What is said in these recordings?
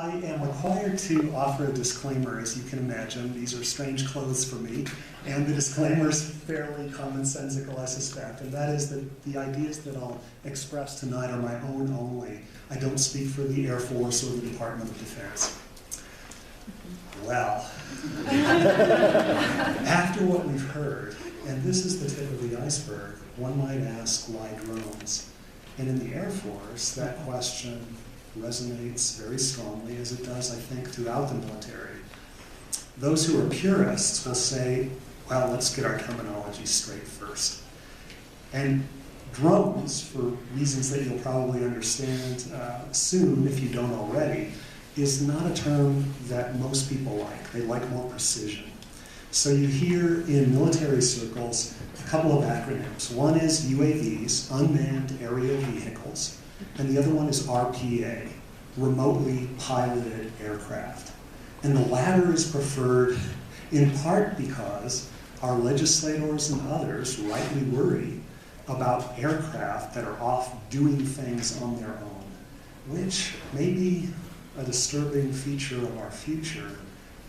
I am required to offer a disclaimer, as you can imagine. These are strange clothes for me, and the disclaimer is fairly commonsensical, I suspect, and that is that the ideas that I'll express tonight are my own only. I don't speak for the Air Force or the Department of Defense. Well, after what we've heard, and this is the tip of the iceberg, one might ask why drones? And in the Air Force, that question resonates very strongly, as it does, I think, throughout the military. Those who are purists will say, well, let's get our terminology straight first. And drones, for reasons that you'll probably understand soon, if you don't already, is not a term that most people like. They like more precision. So you hear in military circles a couple of acronyms. One is UAVs, Unmanned Aerial Vehicles, and the other one is RPA, Remotely Piloted Aircraft. And the latter is preferred in part because our legislators and others rightly worry about aircraft that are off doing things on their own, which may be a disturbing feature of our future,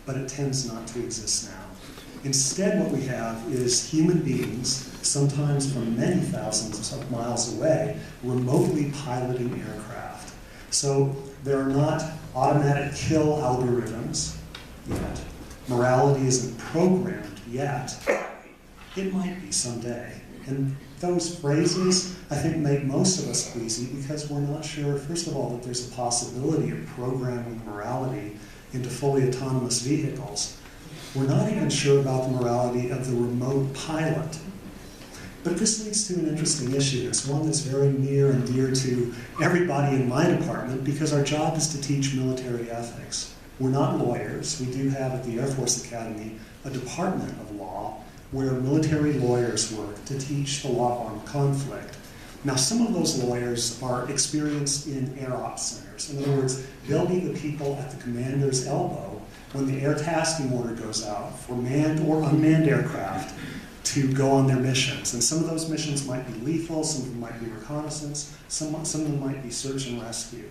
but it tends not to exist now. Instead, what we have is human beings, sometimes from many thousands of miles away, remotely piloting aircraft. So there are not automatic kill algorithms yet. Morality isn't programmed yet. It might be someday. And those phrases, I think, make most of us queasy because we're not sure, first of all, that there's a possibility of programming morality into fully autonomous vehicles. We're not even sure about the morality of the remote pilot. But this leads to an interesting issue. It's one that's very near and dear to everybody in my department because our job is to teach military ethics. We're not lawyers. We do have at the Air Force Academy a department of law where military lawyers work to teach the law of armed conflict. Now, some of those lawyers are experienced in air ops centers. In other words, they'll be the people at the commander's elbow when the air tasking order goes out for manned or unmanned aircraft to go on their missions. And some of those missions might be lethal, some of them might be reconnaissance, some of them might be search and rescue.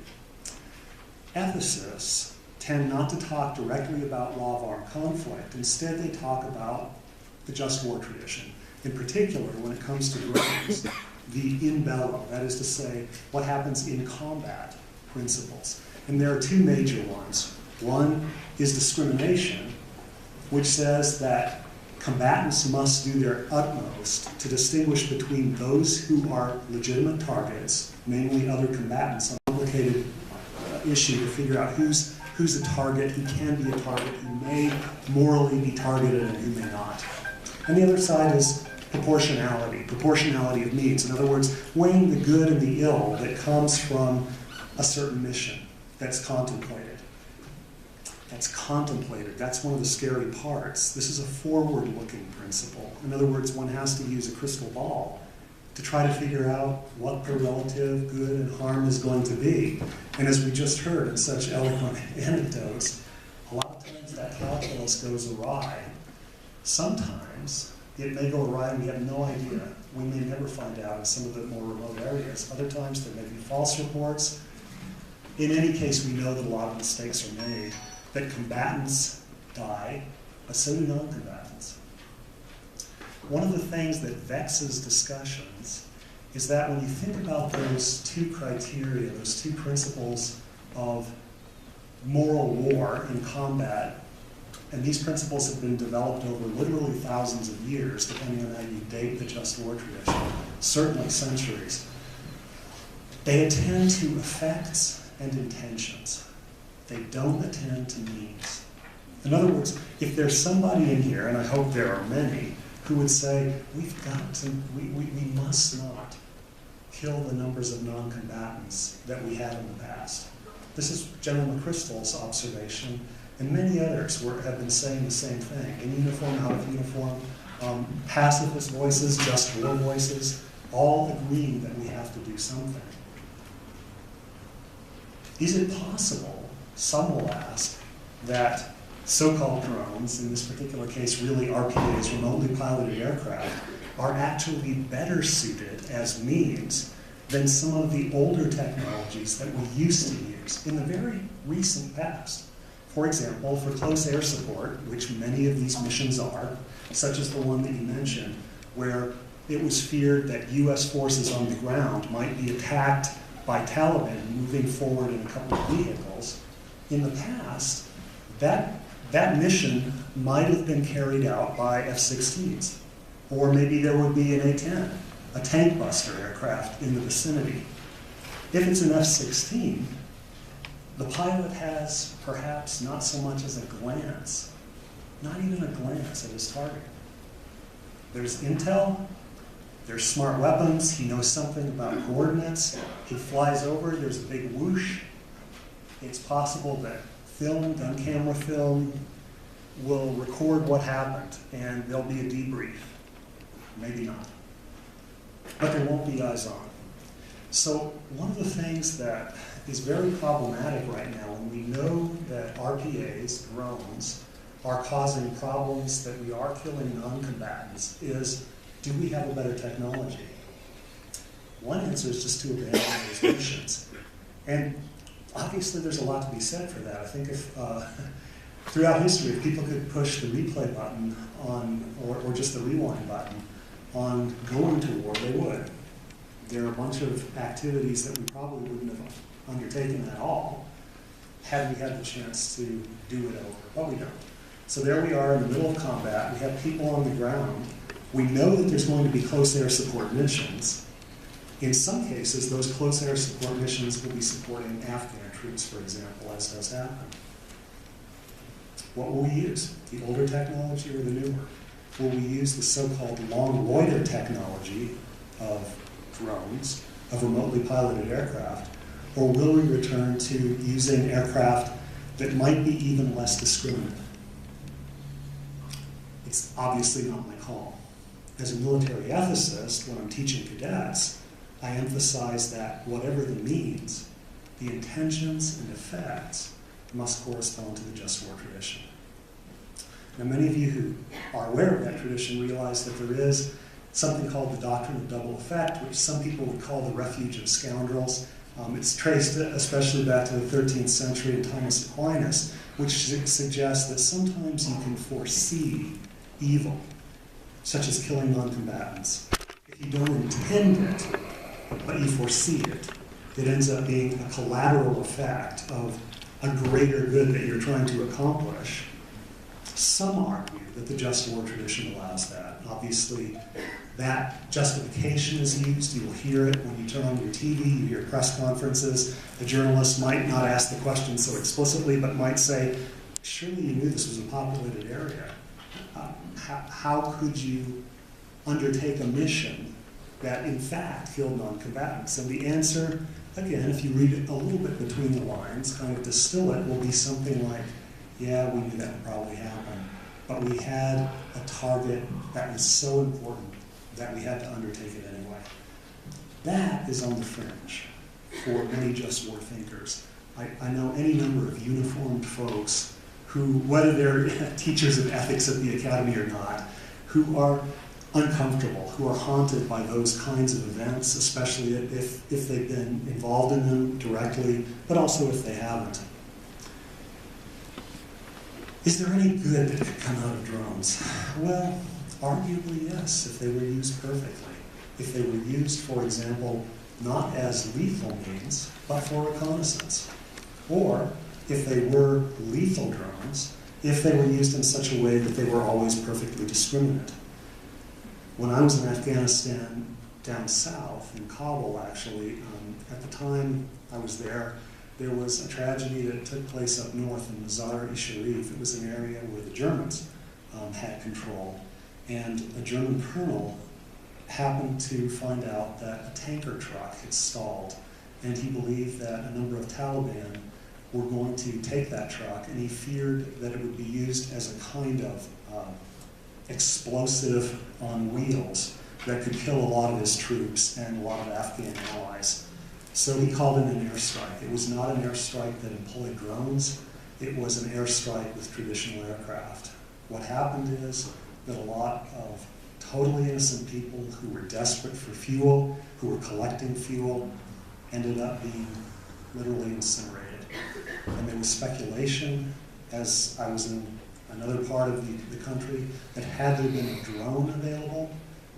Ethicists tend not to talk directly about law of armed conflict. Instead, they talk about the just war tradition. In particular, when it comes to drones, the in bello, that is to say, what happens in combat principles. And there are two major ones. One is discrimination, which says that combatants must do their utmost to distinguish between those who are legitimate targets, namely other combatants, a complicated issue to figure out who's a target, who can be a target, who may morally be targeted and who may not. And the other side is proportionality of means. In other words, weighing the good and the ill that comes from a certain mission that's contemplated. That's one of the scary parts. This is a forward-looking principle. In other words, one has to use a crystal ball to try to figure out what the relative good and harm is going to be. And as we just heard in such eloquent anecdotes, a lot of times that calculus goes awry. Sometimes it may go awry and we have no idea. We may never find out in some of the more remote areas. Other times there may be false reports. In any case, we know that a lot of mistakes are made, that combatants die, but so do non-combatants. One of the things that vexes discussions is that when you think about those two criteria, those two principles of moral war in combat, and these principles have been developed over literally thousands of years, depending on how you date the just war tradition, certainly centuries, they attend to effects and intentions. They don't attend to means. In other words, if there's somebody in here, and I hope there are many, who would say, we must not kill the numbers of non-combatants that we had in the past. This is General McChrystal's observation, and many others have been saying the same thing. In uniform, out of uniform, pacifist voices, just war voices, all agreeing that we have to do something. Is it possible, some will ask, that so-called drones, in this particular case really RPAs, remotely piloted aircraft, are actually better suited as means than some of the older technologies that we used to use in the very recent past. For example, for close air support, which many of these missions are, such as the one that you mentioned, where it was feared that US forces on the ground might be attacked by Taliban moving forward in a couple of vehicles. In the past, that mission might have been carried out by F-16s, or maybe there would be an A-10, a tank buster aircraft in the vicinity. If it's an F-16, the pilot has perhaps not so much as a glance, not even a glance at his target. There's intel, there's smart weapons, he knows something about coordinates, he flies over, there's a big whoosh. It's possible that film, gun camera film, will record what happened, and there'll be a debrief. Maybe not. But there won't be eyes on. So one of the things that is very problematic right now, and we know that RPAs, drones, are causing problems, that we are killing non-combatants, is, do we have a better technology? One answer is just to abandon those missions. And obviously there's a lot to be said for that. I think if, throughout history, if people could push the replay button on, or just the rewind button on going to war, they would. There are a bunch of activities that we probably wouldn't have undertaken at all had we had the chance to do it over, but we don't. So there we are in the middle of combat. We have people on the ground. We know that there's going to be close air support missions. In some cases, those close air support missions will be supporting Afghan troops, for example, as does happen. What will we use? The older technology or the newer? Will we use the so-called long loiter technology of drones, of remotely piloted aircraft, or will we return to using aircraft that might be even less discriminate? It's obviously not my call. As a military ethicist, when I'm teaching cadets, I emphasize that whatever the means, the intentions and effects must correspond to the just war tradition. Now, many of you who are aware of that tradition realize that there is something called the doctrine of double effect, which some people would call the refuge of scoundrels. It's traced especially back to the 13th century in Thomas Aquinas, which suggests that sometimes you can foresee evil, such as killing non-combatants. If you don't intend it, but you foresee it, it ends up being a collateral effect of a greater good that you're trying to accomplish. Some argue that the just war tradition allows that. Obviously, that justification is used. You will hear it when you turn on your TV, you hear press conferences. The journalist might not ask the question so explicitly, but might say, surely you knew this was a populated area. How could you undertake a mission that in fact killed non-combatants? And the answer, again, if you read it a little bit between the lines, kind of distill it, will be something like, yeah, we knew that would probably happen, but we had a target that was so important that we had to undertake it anyway. That is on the fringe for many just war thinkers. I know any number of uniformed folks who, whether they're teachers of ethics at the academy or not, who are uncomfortable, who are haunted by those kinds of events, especially if they've been involved in them directly, but also if they haven't. Is there any good that could come out of drones? Well, arguably yes, if they were used perfectly. If they were used, for example, not as lethal means, but for reconnaissance. Or if they were lethal drones, if they were used in such a way that they were always perfectly discriminate. When I was in Afghanistan, down south, in Kabul actually, at the time I was there, there was a tragedy that took place up north in Mazar-e-Sharif. It was an area where the Germans had control. And a German colonel happened to find out that a tanker truck had stalled, and he believed that a number of Taliban were going to take that truck, and he feared that it would be used as a kind of explosive on wheels that could kill a lot of his troops and a lot of Afghan allies. So he called in an airstrike. It was not an airstrike that employed drones. It was an airstrike with traditional aircraft. What happened is that a lot of totally innocent people who were desperate for fuel, who were collecting fuel, ended up being literally incinerated. And there was speculation, as I was in another part of the country, that had there been a drone available,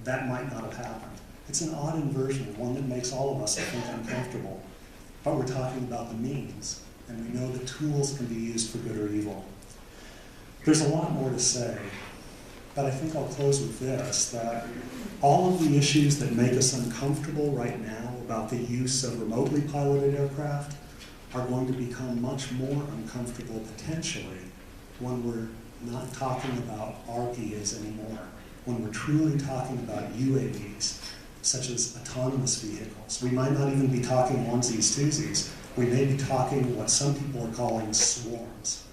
that might not have happened. It's an odd inversion, one that makes all of us, I think, uncomfortable. But we're talking about the means, and we know that tools can be used for good or evil. There's a lot more to say, but I think I'll close with this, that all of the issues that make us uncomfortable right now about the use of remotely piloted aircraft are going to become much more uncomfortable potentially when we're not talking about RPAs anymore, when we're truly talking about UAVs, such as autonomous vehicles. We might not even be talking onesies, twosies. We may be talking what some people are calling swarms.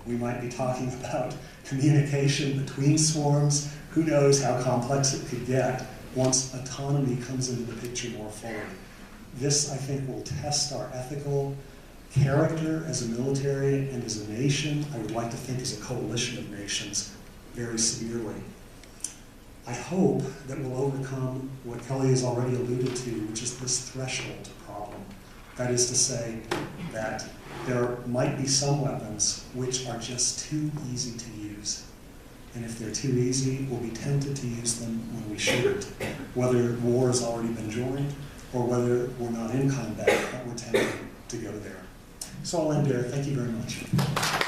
We might be talking about communication between swarms. Who knows how complex it could get once autonomy comes into the picture more fully. This, I think, will test our ethical character as a military and as a nation. I would like to think as a coalition of nations very severely. I hope that we'll overcome what Kelly has already alluded to, which is this threshold problem. That is to say that there might be some weapons which are just too easy to use. And if they're too easy, we'll be tempted to use them when we shouldn't. Whether war has already been joined or whether we're not in combat, but we're tempted to go there. So I'll end there. Thank you very much.